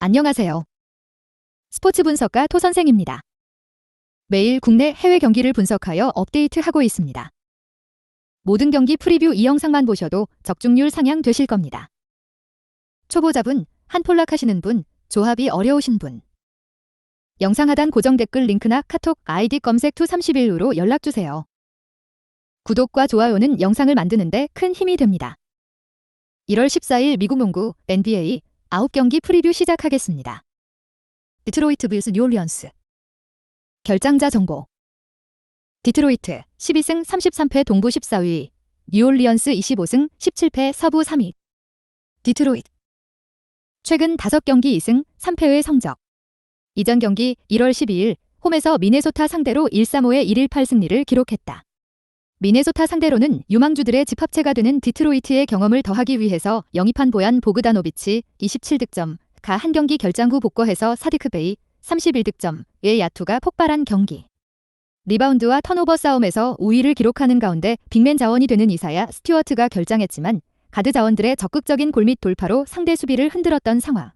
안녕하세요. 스포츠 분석가 토 선생입니다. 매일 국내 해외 경기를 분석하여 업데이트하고 있습니다. 모든 경기 프리뷰 이 영상만 보셔도 적중률 상향 되실 겁니다. 초보자분, 한폴락 하시는 분, 조합이 어려우신 분. 영상 하단 고정 댓글 링크나 카톡 아이디 검색 투31으로 연락주세요. 구독과 좋아요는 영상을 만드는데 큰 힘이 됩니다. 1월 14일 미국 농구 NBA 9경기 프리뷰 시작하겠습니다. 디트로이트 빌스 뉴올리언스. 결장자 정보. 디트로이트 12승 33패 동부 14위, 뉴올리언스 25승 17패 서부 3위. 디트로이트. 최근 5경기 2승 3패의 성적. 이전 경기 1월 12일 홈에서 미네소타 상대로 1-3-5의 1-1-8 승리를 기록했다. 미네소타 상대로는 유망주들의 집합체가 되는 디트로이트의 경험을 더하기 위해서 영입한 보얀 보그다노비치 27득점, 가 한 경기 결장 후 복거해서 사디크 베이 31득점의 야투가 폭발한 경기. 리바운드와 턴오버 싸움에서 우위를 기록하는 가운데 빅맨 자원이 되는 이사야 스튜어트가 결장했지만 가드 자원들의 적극적인 골 및 돌파로 상대 수비를 흔들었던 상황.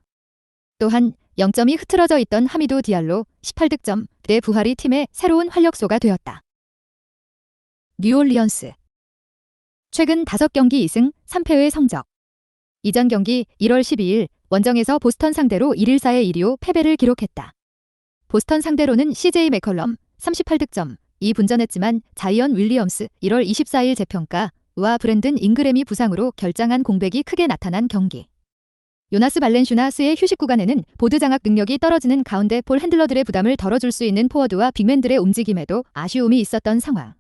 또한 0점이 흐트러져 있던 하미두 디알로 18득점의 부활이 팀의 새로운 활력소가 되었다. 뉴올리언스. 최근 5경기 2승 3패의 성적. 이전 경기 1월 12일 원정에서 보스턴 상대로 1-1-4의 1-2-5 패배를 기록했다. 보스턴 상대로는 CJ 맥컬럼 38득점이 분전했지만 자이언 윌리엄스 1월 24일 재평가와 브랜든 잉그램이 부상으로 결장한 공백이 크게 나타난 경기. 요나스 발렌슈나스의 휴식 구간에는 보드 장악 능력이 떨어지는 가운데 볼 핸들러들의 부담을 덜어줄 수 있는 포워드와 빅맨들의 움직임에도 아쉬움이 있었던 상황.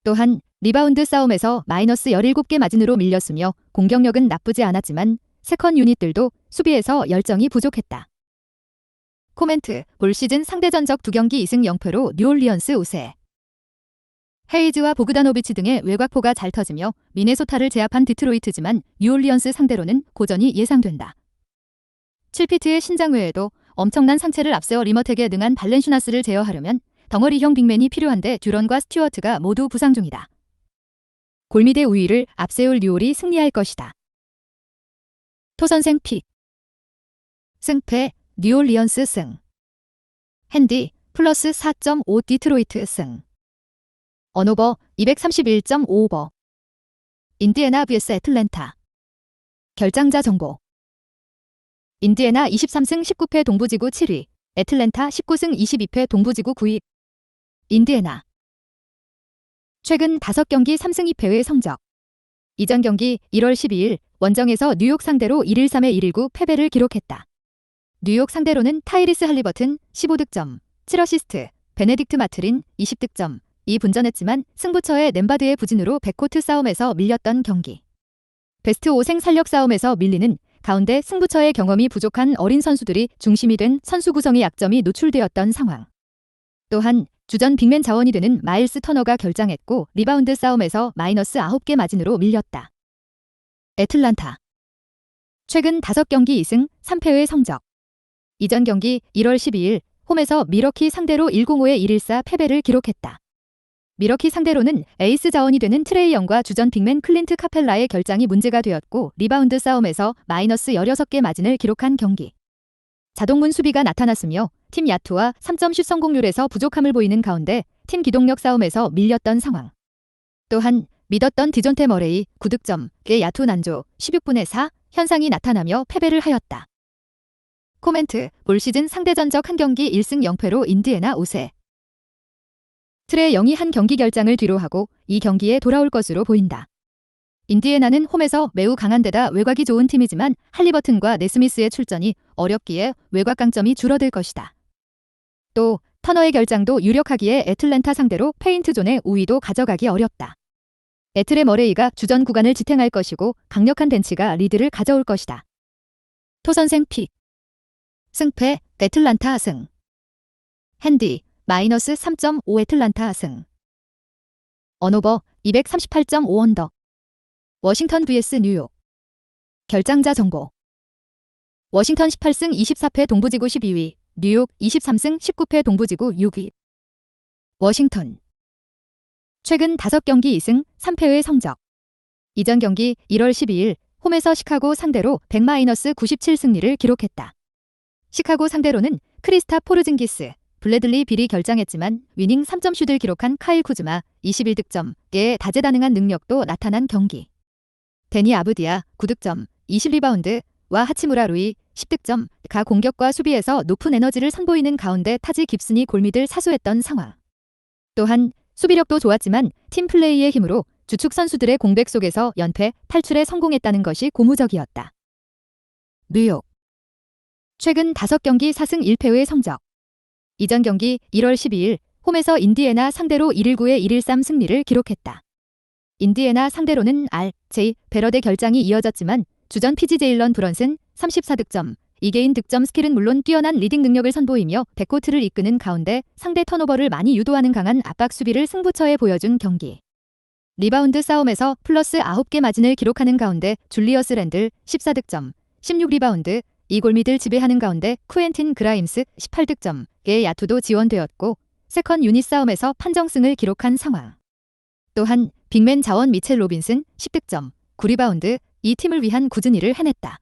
또한 리바운드 싸움에서 마이너스 17개 마진으로 밀렸으며 공격력은 나쁘지 않았지만 세컨 유닛들도 수비에서 열정이 부족했다. 코멘트. 올 시즌 상대 전적 2경기 2승 0패로 뉴올리언스 우세. 헤이즈와 보그다노비치 등의 외곽포가 잘 터지며 미네소타를 제압한 디트로이트지만 뉴올리언스 상대로는 고전이 예상된다. 7피트의 신장 외에도 엄청난 상체를 앞세워 리머텍에 능한 발렌슈나스를 제어하려면 덩어리형 빅맨이 필요한데 듀런과 스튜어트가 모두 부상 중이다. 골밑의 우위를 앞세울 뉴올이 승리할 것이다. 토선생 픽. 승패 뉴올리언스 승. 핸디 플러스 4.5 디트로이트 승. 언오버 231.5오버. 인디애나 vs 애틀랜타. 결장자 정보. 인디애나 23승 19패 동부지구 7위, 애틀랜타 19승 22패 동부지구 9위. 인디애나. 최근 5경기 3승 2패의 성적. 이전 경기 1월 12일 원정에서 뉴욕 상대로 1-1-3의 1-1-9 패배를 기록했다. 뉴욕 상대로는 타이리스 할리버튼 15득점, 7어시스트, 베네딕트 마트린 20득점이 분전했지만 승부처의 nem바드의 부진으로 백코트 싸움에서 밀렸던 경기. 베스트 5생 살력 싸움에서 밀리는 가운데 승부처의 경험이 부족한 어린 선수들이 중심이 된 선수 구성의 약점이 노출되었던 상황. 또한 주전 빅맨 자원이 되는 마일스 터너가 결장했고 리바운드 싸움에서 마이너스 9개 마진으로 밀렸다. 애틀란타. 최근 5경기 2승 3패의 성적. 이전 경기 1월 12일 홈에서 미러키 상대로 1-0-5의 1-1-4 패배를 기록했다. 미러키 상대로는 에이스 자원이 되는 트레이 영과 주전 빅맨 클린트 카펠라의 결장이 문제가 되었고 리바운드 싸움에서 마이너스 16개 마진을 기록한 경기. 자동문 수비가 나타났으며 팀 야투와 3점 슛 성공률에서 부족함을 보이는 가운데 팀 기동력 싸움에서 밀렸던 상황. 또한 믿었던 디존테 머레이 9득점의 야투 난조 16분의 4 현상이 나타나며 패배를 하였다. 코멘트. 올 시즌 상대 전적 1경기 1승 0패로 인디애나 우세. 트레 영이 한 경기 결장을 뒤로하고 이 경기에 돌아올 것으로 보인다. 인디애나는 홈에서 매우 강한 데다 외곽이 좋은 팀이지만 할리버튼과 네스미스의 출전이 어렵기에 외곽 강점이 줄어들 것이다. 또 터너의 결장도 유력하기에 애틀랜타 상대로 페인트존의 우위도 가져가기 어렵다. 애틀의 머레이가 주전 구간을 지탱할 것이고 강력한 벤치가 리드를 가져올 것이다. 토선생 픽. 승패 애틀란타 승. 핸디 마이너스 3.5 애틀란타 승. 언오버 238.5 언더. 워싱턴 vs 뉴욕. 결장자 정보. 워싱턴 18승 24패 동부지구 12위, 뉴욕 23승 19패 동부지구 6위. 워싱턴. 최근 5경기 2승 3패의 성적. 이전 경기 1월 12일 홈에서 시카고 상대로 100-97 승리를 기록했다. 시카고 상대로는 크리스타 포르징기스, 블래들리 빌이 결장했지만 위닝 3점 슛을 기록한 카일 쿠즈마 21득점의 다재다능한 능력도 나타난 경기. 데니 아브디아 9득점, 20리바운드와 하치무라 루이 10득점, 가 공격과 수비에서 높은 에너지를 선보이는 가운데 타지 깁슨이 골밑을 사수했던 상황. 또한 수비력도 좋았지만 팀 플레이의 힘으로 주축 선수들의 공백 속에서 연패, 탈출에 성공했다는 것이 고무적이었다. 뉴욕. 최근 5경기 4승 1패의 성적. 이전 경기 1월 12일 홈에서 인디애나 상대로 119의 113 승리를 기록했다. 인디애나 상대로는 R.J. 베러의 결장이 이어졌지만 주전 PG 제일런 브런슨 34득점, 2개인 득점 스킬은 물론 뛰어난 리딩 능력을 선보이며 백코트를 이끄는 가운데 상대 턴오버를 많이 유도하는 강한 압박 수비를 승부처에 보여준 경기. 리바운드 싸움에서 플러스 9개 마진을 기록하는 가운데 줄리어스 랜들 14득점, 16리바운드, 이 골밑을 지배하는 가운데 쿠엔틴 그라임스 18득점의 야투도 지원되었고 세컨 유닛 싸움에서 판정승을 기록한 상황. 또한 빅맨 자원 미첼 로빈슨 10득점, 9리바운드, 이 팀을 위한 굳은 일을 해냈다.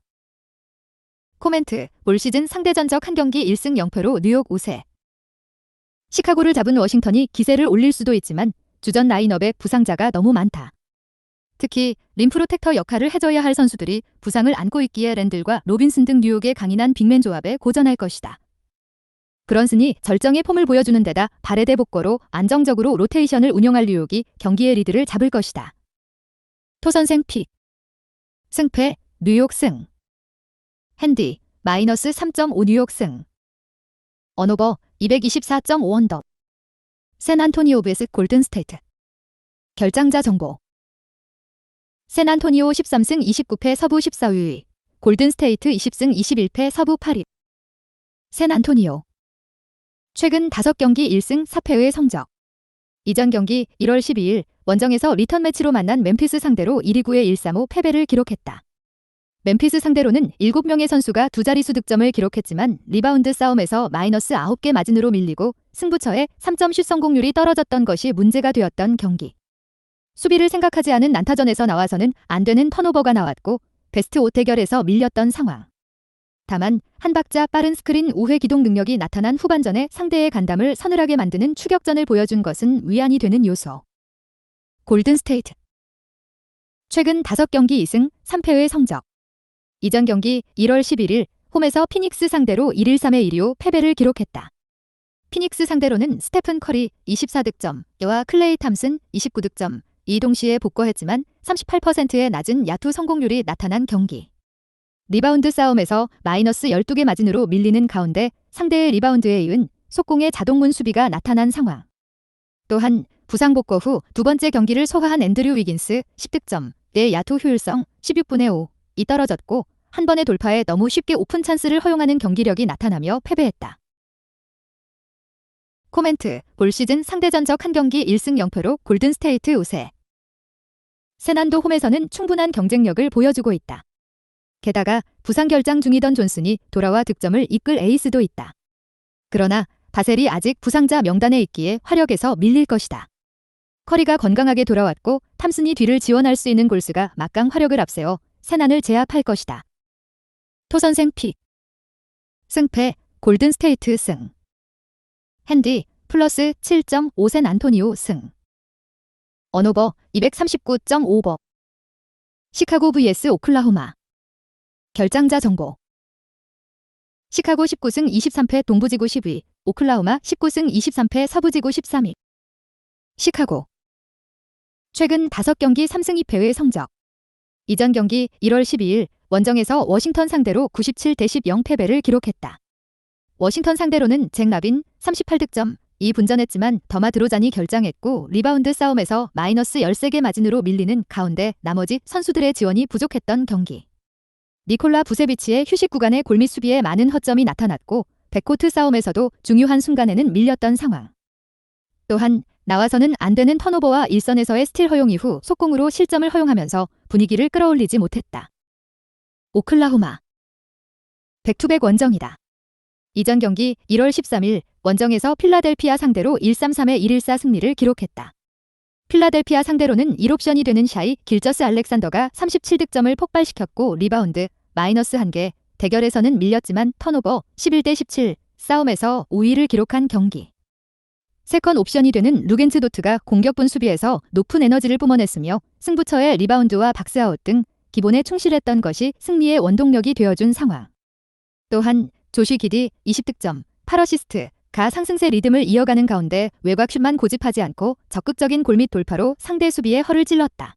코멘트. 올 시즌 상대 전적 한 경기 1승 0패로 뉴욕 우세. 시카고를 잡은 워싱턴이 기세를 올릴 수도 있지만 주전 라인업에 부상자가 너무 많다. 특히 림 프로텍터 역할을 해줘야 할 선수들이 부상을 안고 있기에 랜들과 로빈슨 등 뉴욕의 강인한 빅맨 조합에 고전할 것이다. 브런슨이 절정의 폼을 보여주는 데다 발에대 복거로 안정적으로 로테이션을 운영할 뉴욕이 경기의 리드를 잡을 것이다. 토선생 픽. 승패 뉴욕 승. 핸디 마이너스 3.5 뉴욕 승. 언오버 224.5 언더. 샌안토니오 vs 골든 스테이트. 결장자 정보. 샌안토니오 13승 29패 서부 14위. 골든 스테이트 20승 21패 서부 8위. 샌안토니오. 최근 5경기 1승 4패의 성적. 이전 경기 1월 12일 원정에서 리턴 매치로 만난 멤피스 상대로 129의 135 패배를 기록했다. 멤피스 상대로는 7명의 선수가 두 자릿수 득점을 기록했지만 리바운드 싸움에서 마이너스 9개 마진으로 밀리고 승부처에 3점 슛 성공률이 떨어졌던 것이 문제가 되었던 경기. 수비를 생각하지 않은 난타전에서 나와서는 안 되는 턴오버가 나왔고 베스트 5 대결에서 밀렸던 상황. 다만 한 박자 빠른 스크린 우회 기동 능력이 나타난 후반전에 상대의 간담을 서늘하게 만드는 추격전을 보여준 것은 위안이 되는 요소. 골든 스테이트. 최근 5경기 2승 3패의 성적. 이전 경기 1월 11일 홈에서 피닉스 상대로 113의 125 패배를 기록했다. 피닉스 상대로는 스테픈 커리 24득점과 클레이 탐슨 29득점, 이 동시에 복거했지만 38%의 낮은 야투 성공률이 나타난 경기. 리바운드 싸움에서 마이너스 12개 마진으로 밀리는 가운데 상대의 리바운드에 이은 속공의 자동문 수비가 나타난 상황. 또한 부상 복거 후 두 번째 경기를 소화한 앤드류 위긴스 10득점의 야투 효율성 16분의 5이 떨어졌고 한 번의 돌파에 너무 쉽게 오픈 찬스를 허용하는 경기력이 나타나며 패배했다. 코멘트. 올 시즌 상대 전적 한 경기 1승 0패로 골든 스테이트 우세. 샌안도 홈에서는 충분한 경쟁력을 보여주고 있다. 게다가 부상 결장 중이던 존슨이 돌아와 득점을 이끌 에이스도 있다. 그러나 바셀이 아직 부상자 명단에 있기에 화력에서 밀릴 것이다. 커리가 건강하게 돌아왔고 탐슨이 뒤를 지원할 수 있는 골스가 막강 화력을 앞세워 샌안을 제압할 것이다. 토선생 픽. 승패 골든 스테이트 승. 핸디 플러스 7.5 샌안토니오 승. 언오버 239.5버. 시카고 vs 오클라호마. 결장자 정보. 시카고 19승 23패 동부지구 10위, 오클라호마 19승 23패 서부지구 13위. 시카고. 최근 5경기 3승 2패의 성적. 이전 경기 1월 12일 원정에서 워싱턴 상대로 97대10 패배를 기록했다. 워싱턴 상대로는 잭 라빈 38득점, 이 분전했지만 더마 드로잔이 결장했고 리바운드 싸움에서 마이너스 13개 마진으로 밀리는 가운데 나머지 선수들의 지원이 부족했던 경기. 니콜라 부세비치의 휴식 구간의 골밑 수비에 많은 허점이 나타났고 백코트 싸움에서도 중요한 순간에는 밀렸던 상황. 또한 나와서는 안 되는 턴오버와 일선에서의 스틸 허용 이후 속공으로 실점을 허용하면서 분위기를 끌어올리지 못했다. 오클라호마. 백투백 원정이다. 이전 경기 1월 13일 원정에서 필라델피아 상대로 133의 114 승리를 기록했다. 필라델피아 상대로는 1옵션이 되는 샤이 길저스 알렉산더가 37득점을 폭발시켰고 리바운드 마이너스 1개, 대결에서는 밀렸지만 턴오버 11대 17 싸움에서 우위를 기록한 경기. 세컨 옵션이 되는 루겐츠도트가 공격분 수비에서 높은 에너지를 뿜어냈으며 승부처의 리바운드와 박스아웃 등 기본에 충실했던 것이 승리의 원동력이 되어준 상황. 또한 조시 기디 20득점, 8어시스트가 상승세 리듬을 이어가는 가운데 외곽슛만 고집하지 않고 적극적인 골밑 돌파로 상대 수비에 허를 찔렀다.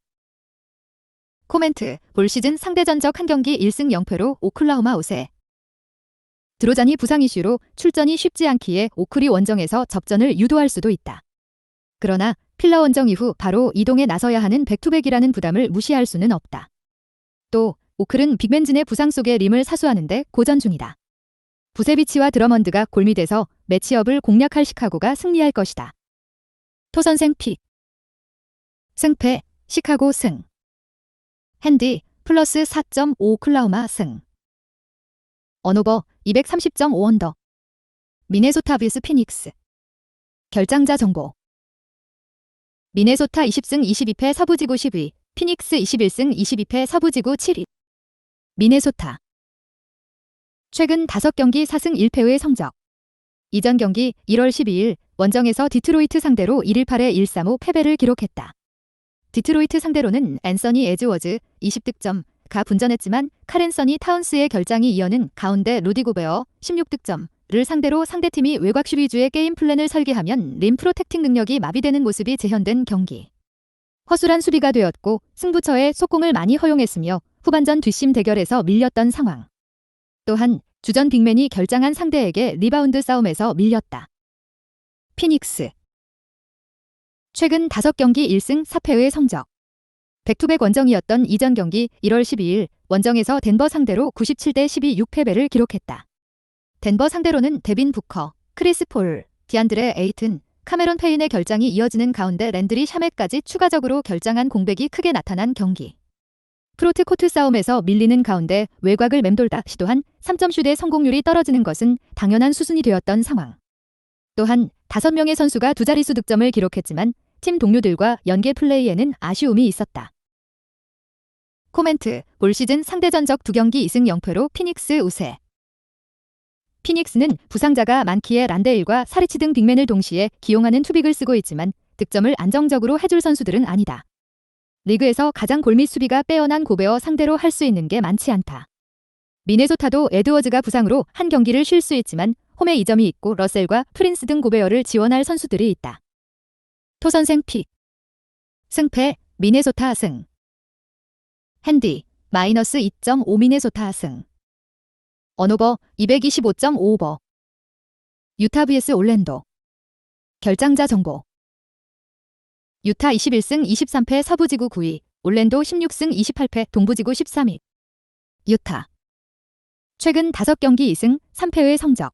코멘트, 올 시즌 상대 전적 한 경기 1승 0패로 오클라호마 우세. 드로잔이 부상 이슈로 출전이 쉽지 않기에 오클이 원정에서 접전을 유도할 수도 있다. 그러나 필라 원정 이후 바로 이동에 나서야 하는 백투백이라는 부담을 무시할 수는 없다. 또 오클은 빅맨진의 부상 속에 림을 사수하는데 고전 중이다. 부세비치와 드러먼드가 골밑에서 매치업을 공략할 시카고가 승리할 것이다. 토선생 픽. 승패, 시카고 승. 핸디, 플러스 4.5 오클라호마 승. 언오버, 230.5 언더. 미네소타 vs 피닉스. 결장자 정보. 미네소타 20승 22패 서부지구 10위, 피닉스 21승 22패 서부지구 7위. 미네소타. 최근 5경기 4승 1패의 성적. 이전 경기 1월 12일 원정에서 디트로이트 상대로 1일 8에 1-3-5 패배를 기록했다. 디트로이트 상대로는 앤서니 에즈워즈 20득점가 분전했지만 카렌서니 타운스의 결장이 이어는 가운데 루디 고베어 16득점을 상대로 상대팀이 외곽슛 위주의 게임 플랜을 설계하면 림 프로텍팅 능력이 마비되는 모습이 재현된 경기. 허술한 수비가 되었고 승부처에 속공을 많이 허용했으며 후반전 뒷심 대결에서 밀렸던 상황. 또한 주전 빅맨이 결장한 상대에게 리바운드 싸움에서 밀렸다. 피닉스. 최근 5경기 1승 4패의 성적. 백투백 원정이었던 이전 경기 1월 12일 원정에서 덴버 상대로 97대 12 6패배를 기록했다. 덴버 상대로는 데빈 부커, 크리스 폴, 디안드레 에이튼, 카메론 페인의 결장이 이어지는 가운데 랜드리 샤메까지 추가적으로 결장한 공백이 크게 나타난 경기. 프로트 코트 싸움에서 밀리는 가운데 외곽을 맴돌다 시도한 3점슛의 성공률이 떨어지는 것은 당연한 수순이 되었던 상황. 또한 5명의 선수가 두 자릿수 득점을 기록했지만 팀 동료들과 연계 플레이에는 아쉬움이 있었다. 코멘트, 올 시즌 상대 전적 2경기 2승 0패로 피닉스 우세. 피닉스는 부상자가 많기에 란데일과 사리치 등 빅맨을 동시에 기용하는 투빅을 쓰고 있지만 득점을 안정적으로 해줄 선수들은 아니다. 리그에서 가장 골밑 수비가 빼어난 고베어 상대로 할 수 있는 게 많지 않다. 미네소타도 에드워즈가 부상으로 한 경기를 쉴 수 있지만 홈에 이점이 있고 러셀과 프린스 등 고베어를 지원할 선수들이 있다. 토선생 픽. 승패, 미네소타 승. 핸디, 마이너스 2.5 미네소타 승. 언오버, 225.5 오버. 유타 vs 올랜도. 결장자 정보. 유타 21승 23패 서부지구 9위, 올랜도 16승 28패 동부지구 13위. 유타. 최근 5경기 2승 3패의 성적.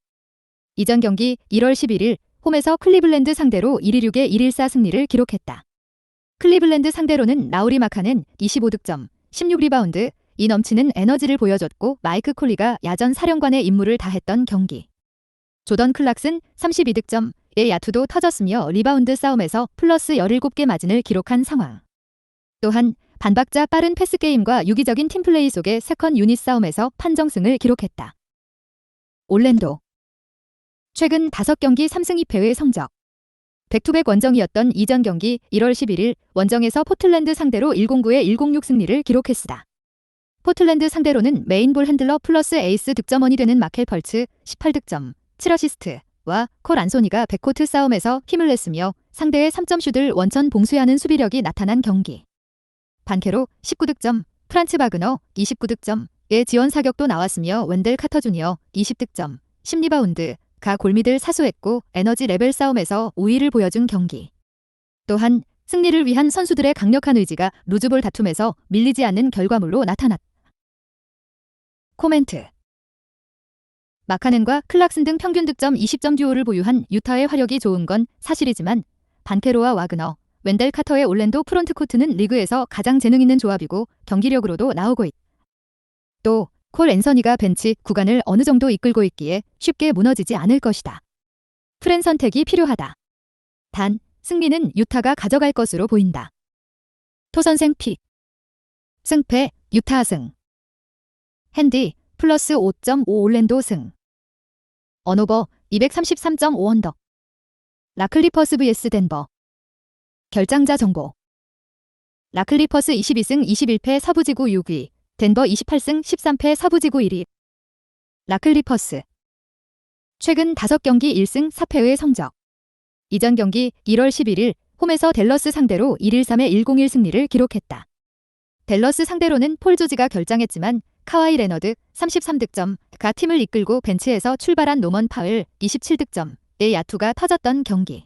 이전 경기 1월 11일 홈에서 클리블랜드 상대로 1-6의 1-1-4 승리를 기록했다. 클리블랜드 상대로는 라우리 마카는 25득점, 16리바운드, 이 넘치는 에너지를 보여줬고 마이크 콜리가 야전 사령관의 임무를 다했던 경기. 조던 클락슨 32득점의 야투도 터졌으며 리바운드 싸움에서 플러스 17개 마진을 기록한 상황. 또한 반박자 빠른 패스게임과 유기적인 팀플레이 속의 세컨 유닛 싸움에서 판정승을 기록했다. 올랜도. 최근 5경기 3승 2패의 성적. 백투백 원정이었던 이전 경기 1월 11일 원정에서 포틀랜드 상대로 109의 106 승리를 기록했으다. 포틀랜드 상대로는 메인볼 핸들러 플러스 에이스 득점원이 되는 마켈 펄츠 18득점, 7어시스트와 콜 안소니가 백코트 싸움에서 힘을 냈으며 상대의 3점슛을 원천 봉쇄하는 수비력이 나타난 경기. 반케로 19득점, 프란츠 바그너 29득점의 지원 사격도 나왔으며 웬델 카터 주니어 20득점, 10리바운드가 골밑을 사수했고 에너지 레벨 싸움에서 우위를 보여준 경기. 또한 승리를 위한 선수들의 강력한 의지가 루즈볼 다툼에서 밀리지 않는 결과물로 나타났다. 코멘트. 마카넨과 클락슨 등 평균 득점 20점 듀오를 보유한 유타의 화력이 좋은 건 사실이지만 반케로와 와그너, 웬델 카터의 올랜도 프론트코트는 리그에서 가장 재능 있는 조합이고 경기력으로도 나오고 있다. 또 콜 앤서니가 벤치 구간을 어느 정도 이끌고 있기에 쉽게 무너지지 않을 것이다. 프렌 선택이 필요하다. 단 승리는 유타가 가져갈 것으로 보인다. 토선생 픽. 승패, 유타 승. 핸디, 플러스 5.5 올랜도 승. 언오버 233.5 언더. 라클리퍼스 vs 덴버. 결장자 정보. 라클리퍼스 22승 21패 서부지구 6위, 덴버 28승 13패 서부지구 1위. 라클리퍼스. 최근 5경기 1승 4패의 성적. 이전 경기 1월 11일 홈에서 댈러스 상대로 1-3의 101 승리를 기록했다. 댈러스 상대로는 폴 조지가 결장했지만 카와이 레너드 33득점가 팀을 이끌고 벤치에서 출발한 노먼 파울 27득점의 야투가 터졌던 경기.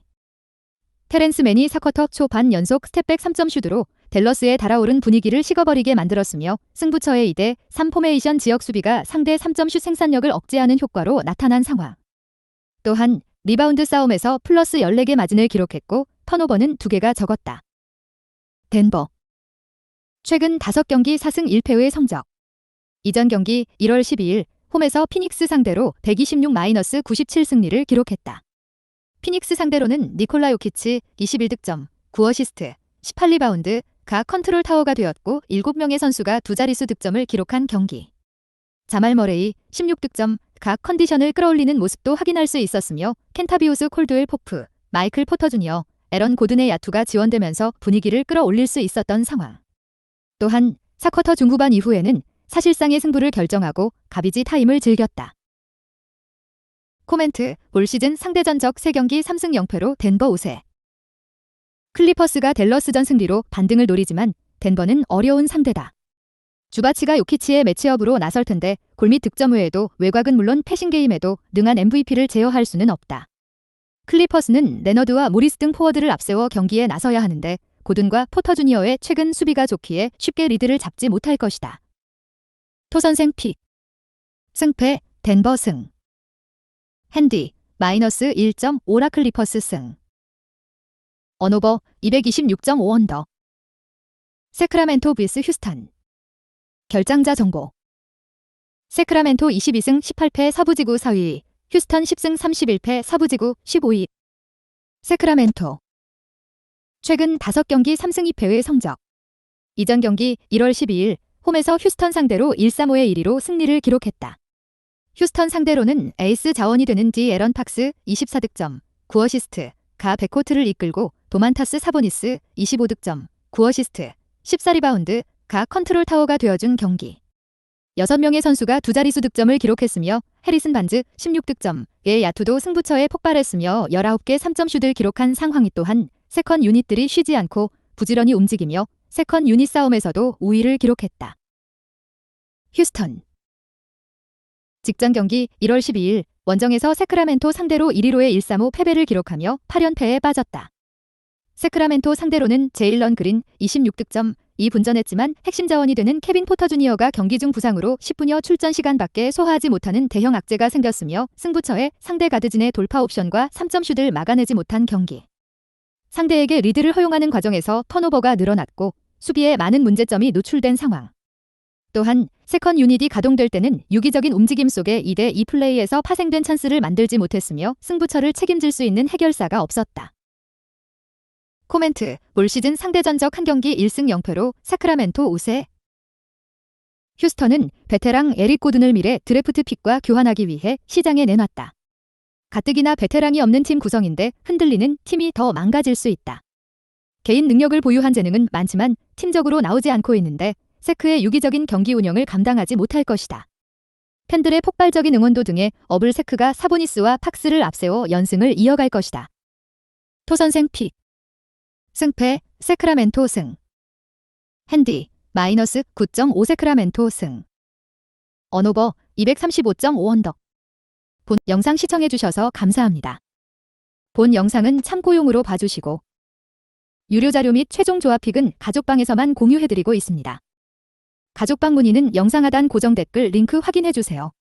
테렌스 맨이 4쿼터 초 반 연속 스텝백 3점 슛으로 댈러스의 달아오른 분위기를 식어버리게 만들었으며 승부처의 2대3 포메이션 지역 수비가 상대 3점 슛 생산력을 억제하는 효과로 나타난 상황. 또한 리바운드 싸움에서 플러스 14개 마진을 기록했고 턴오버는 2개가 적었다. 덴버. 최근 5경기 4승 1패의 성적. 이전 경기 1월 12일 홈에서 피닉스 상대로 126-97 승리를 기록했다. 피닉스 상대로는 니콜라 요키치 21득점, 9어시스트, 18리바운드가 컨트롤 타워가 되었고 7명의 선수가 두 자릿수 득점을 기록한 경기. 자말 머레이 16득점가 컨디션을 끌어올리는 모습도 확인할 수 있었으며 켄타비우스 콜드웰 포프, 마이클 포터 주니어, 에런 고든의 야투가 지원되면서 분위기를 끌어올릴 수 있었던 상황. 또한 4쿼터 중후반 이후에는 사실상의 승부를 결정하고 가비지 타임을 즐겼다. 코멘트, 올 시즌 상대 전적 3경기 3승 0패로 덴버 우세. 클리퍼스가 댈러스전 승리로 반등을 노리지만 덴버는 어려운 상대다. 주바치가 요키치의 매치업으로 나설 텐데 골밑 득점 외에도 외곽은 물론 패싱 게임에도 능한 MVP를 제어할 수는 없다. 클리퍼스는 레너드와 모리스 등 포워드를 앞세워 경기에 나서야 하는데 고든과 포터 주니어의 최근 수비가 좋기에 쉽게 리드를 잡지 못할 것이다. 토선생 픽. 승패 덴버 승. 핸디 마이너스 1.5 라클리퍼스 승. 언오버 226.5 언더. 세크라멘토 vs 휴스턴. 결장자 정보. 세크라멘토 22승 18패 서부지구 4위, 휴스턴 10승 31패 서부지구 15위. 세크라멘토. 최근 5경기 3승 2패의 성적. 이전 경기 1월 12일 홈에서 휴스턴 상대로 1-3-5의 1위로 승리를 기록했다. 휴스턴 상대로는 에이스 자원이 되는 에런 팍스 24득점, 9어시스트가 백코트를 이끌고 도만타스 사보니스 25득점, 9어시스트, 14리바운드가 컨트롤 타워가 되어준 경기. 6명의 선수가 두 자릿수 득점을 기록했으며 해리슨 반즈 16득점의 야투도 승부처에 폭발했으며 19개 3점슛을 기록한 상황이 또한 세컨 유닛들이 쉬지 않고 부지런히 움직이며 세컨 유닛 싸움에서도 우위를 기록했다. 휴스턴. 직전 경기 1월 12일 원정에서 세크라멘토 상대로 1-5의 1-3-5 패배를 기록하며 8연패에 빠졌다. 세크라멘토 상대로는 제일런 그린 26득점이 분전했지만 핵심 자원이 되는 케빈 포터 주니어가 경기 중 부상으로 10분여 출전 시간밖에 소화하지 못하는 대형 악재가 생겼으며 승부처에 상대 가드진의 돌파 옵션과 3점슛을 막아내지 못한 경기. 상대에게 리드를 허용하는 과정에서 턴오버가 늘어났고 수비에 많은 문제점이 노출된 상황. 또한 세컨 유닛이 가동될 때는 유기적인 움직임 속에 2대2 플레이에서 파생된 찬스를 만들지 못했으며 승부처를 책임질 수 있는 해결사가 없었다. 코멘트, 올 시즌 상대 전적 한 경기 1승 0패로 사크라멘토 우세. 휴스턴은 베테랑 에릭 고든을 미래 드래프트 픽과 교환하기 위해 시장에 내놨다. 가뜩이나 베테랑이 없는 팀 구성인데 흔들리는 팀이 더 망가질 수 있다. 개인 능력을 보유한 재능은 많지만 팀적으로 나오지 않고 있는데 세크의 유기적인 경기 운영을 감당하지 못할 것이다. 팬들의 폭발적인 응원도 등의 업을 세크가 사보니스와 팍스를 앞세워 연승을 이어갈 것이다. 토선생 픽. 승패 세크라멘토 승. 핸디 마이너스 9.5 세크라멘토 승. 언오버 235.5 언더. 본 영상 시청해주셔서 감사합니다. 본 영상은 참고용으로 봐주시고 유료 자료 및 최종 조합픽은 가족방에서만 공유해드리고 있습니다. 가족방 문의는 영상 하단 고정 댓글 링크 확인해주세요.